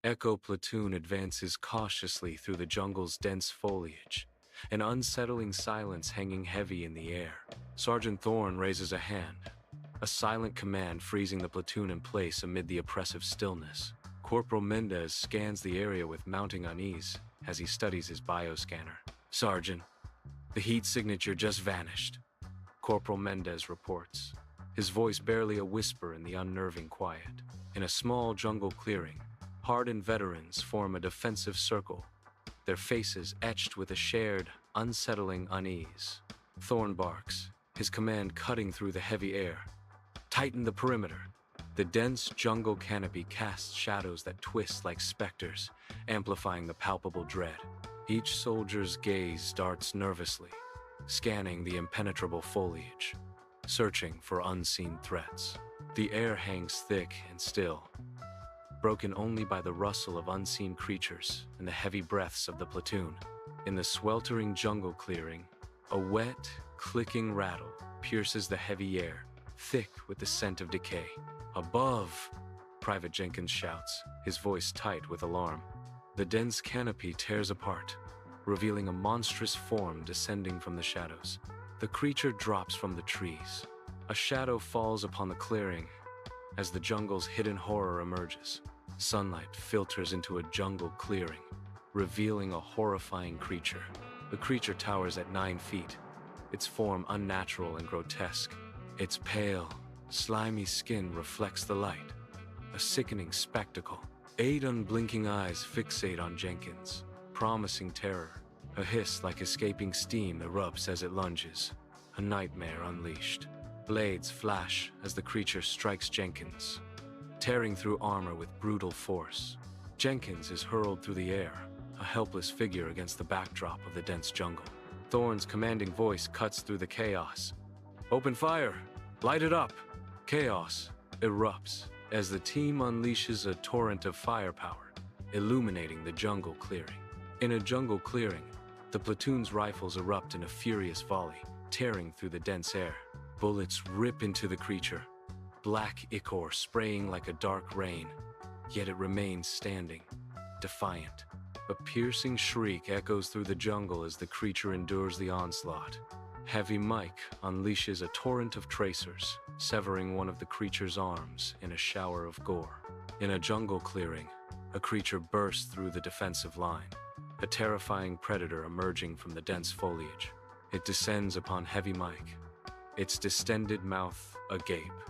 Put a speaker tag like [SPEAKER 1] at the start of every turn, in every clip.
[SPEAKER 1] Echo platoon advances cautiously through the jungle's dense foliage, an unsettling silence hanging heavy in the air. Sergeant Thorne raises a hand, a silent command freezing the platoon in place amid the oppressive stillness. Corporal Mendez scans the area with mounting unease as he studies his bioscanner. "Sergeant, the heat signature just vanished," Corporal Mendez reports, his voice barely a whisper in the unnerving quiet. In a small jungle clearing, hardened veterans form a defensive circle, their faces etched with a shared, unsettling unease. Thorne barks, his command cutting through the heavy air. "Tighten the perimeter." The dense jungle canopy casts shadows that twist like specters, amplifying the palpable dread. Each soldier's gaze darts nervously, scanning the impenetrable foliage, searching for unseen threats. The air hangs thick and still, broken only by the rustle of unseen creatures and the heavy breaths of the platoon. In the sweltering jungle clearing, a wet, clicking rattle pierces the heavy air, thick with the scent of decay. "Above!" Private Jenkins shouts, his voice tight with alarm. The dense canopy tears apart, revealing a monstrous form descending from the shadows. The creature drops from the trees. A shadow falls upon the clearing as the jungle's hidden horror emerges. Sunlight filters into a jungle clearing, revealing a horrifying creature. The creature towers at 9 feet, its form unnatural and grotesque. Its pale, slimy skin reflects the light, a sickening spectacle. 8 unblinking eyes fixate on Jenkins, promising terror. A hiss like escaping steam erupts as it lunges, a nightmare unleashed. Blades flash as the creature strikes Jenkins, tearing through armor with brutal force. Jenkins is hurled through the air, a helpless figure against the backdrop of the dense jungle. Thorne's commanding voice cuts through the chaos. "Open fire! Light it up!" Chaos erupts as the team unleashes a torrent of firepower, illuminating the jungle clearing. In a jungle clearing, the platoon's rifles erupt in a furious volley, tearing through the dense air. Bullets rip into the creature, black ichor spraying like a dark rain, yet it remains standing, defiant. A piercing shriek echoes through the jungle as the creature endures the onslaught. Heavy Mike unleashes a torrent of tracers, severing one of the creature's arms in a shower of gore. In a jungle clearing, a creature bursts through the defensive line, a terrifying predator emerging from the dense foliage. It descends upon Heavy Mike, its distended mouth agape,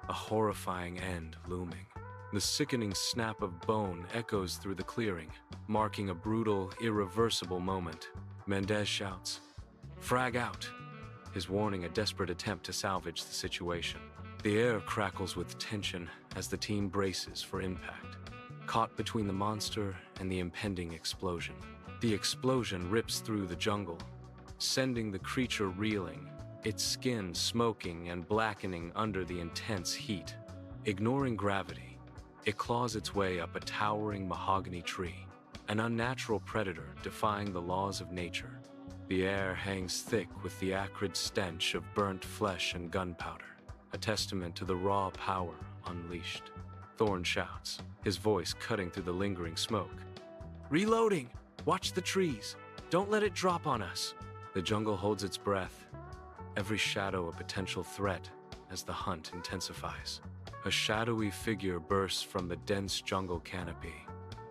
[SPEAKER 1] a horrifying end looming. The sickening snap of bone echoes through the clearing, marking a brutal, irreversible moment. Mendez shouts, "Frag out!" his warning a desperate attempt to salvage the situation. The air crackles with tension as the team braces for impact, caught between the monster and the impending explosion. The explosion rips through the jungle, sending the creature reeling, its skin smoking and blackening under the intense heat. Ignoring gravity, it claws its way up a towering mahogany tree, an unnatural predator defying the laws of nature. The air hangs thick with the acrid stench of burnt flesh and gunpowder, a testament to the raw power unleashed. Thorne shouts, his voice cutting through the lingering smoke. "Reloading! Watch the trees! Don't let it drop on us!" The jungle holds its breath, every shadow a potential threat as the hunt intensifies. A shadowy figure bursts from the dense jungle canopy,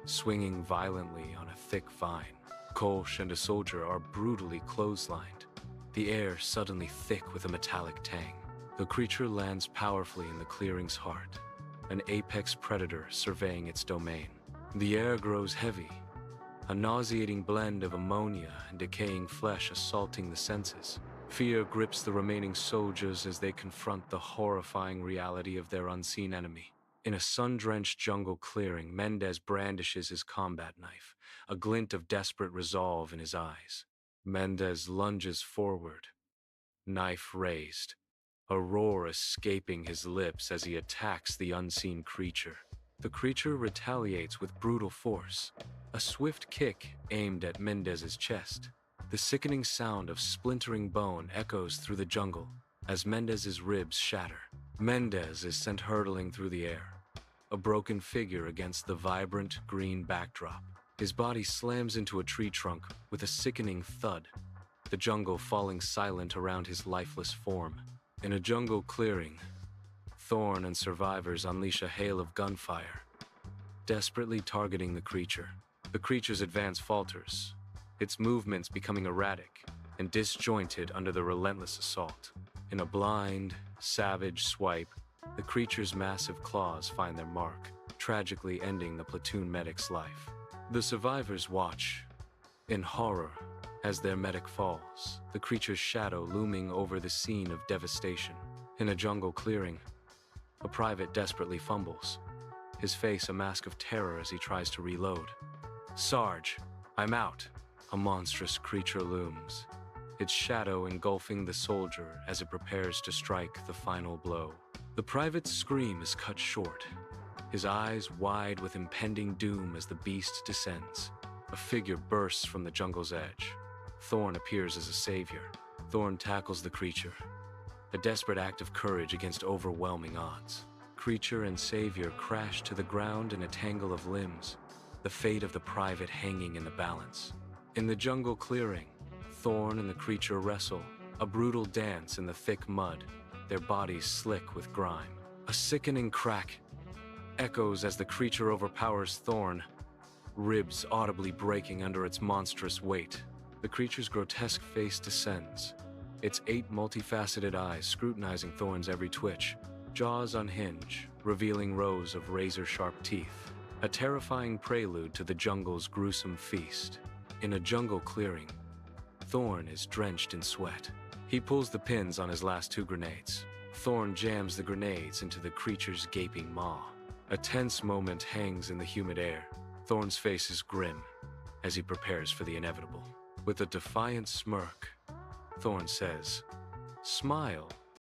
[SPEAKER 1] swinging violently on a thick vine. Kolsch and a soldier are brutally clotheslined, the air suddenly thick with a metallic tang. The creature lands powerfully in the clearing's heart, an apex predator surveying its domain. The air grows heavy, a nauseating blend of ammonia and decaying flesh assaulting the senses. Fear grips the remaining soldiers as they confront the horrifying reality of their unseen enemy. In a sun-drenched jungle clearing, Mendez brandishes his combat knife, a glint of desperate resolve in his eyes. Mendez lunges forward, knife raised, a roar escaping his lips as he attacks the unseen creature. The creature retaliates with brutal force, a swift kick aimed at Mendez's chest. The sickening sound of splintering bone echoes through the jungle as Mendez's ribs shatter. Mendez is sent hurtling through the air, a broken figure against the vibrant green backdrop. His body slams into a tree trunk with a sickening thud, the jungle falling silent around his lifeless form. In a jungle clearing, Thorne and survivors unleash a hail of gunfire, desperately targeting the creature. The creature's advance falters, its movements becoming erratic and disjointed under the relentless assault. In a blind, savage swipe, the creature's massive claws find their mark, tragically ending the platoon medic's life. The survivors watch in horror as their medic falls, the creature's shadow looming over the scene of devastation. In a jungle clearing, a private desperately fumbles, his face a mask of terror as he tries to reload. "Sarge, I'm out." A monstrous creature looms, its shadow engulfing the soldier as it prepares to strike the final blow. The private's scream is cut short, his eyes wide with impending doom as the beast descends. A figure bursts from the jungle's edge. Thorne appears as a savior. Thorne tackles the creature, a desperate act of courage against overwhelming odds. Creature and savior crash to the ground in a tangle of limbs, the fate of the private hanging in the balance. In the jungle clearing, Thorne and the creature wrestle, a brutal dance in the thick mud, their bodies slick with grime. A sickening crack echoes as the creature overpowers Thorne, ribs audibly breaking under its monstrous weight. The creature's grotesque face descends, its 8 multifaceted eyes scrutinizing Thorne's every twitch, jaws unhinge, revealing rows of razor-sharp teeth, a terrifying prelude to the jungle's gruesome feast. In a jungle clearing, Thorne is drenched in sweat. He pulls the pins on his last 2 grenades. Thorne jams the grenades into the creature's gaping maw. A tense moment hangs in the humid air. Thorne's face is grim as he prepares for the inevitable. With a defiant smirk, Thorne says, "Smile,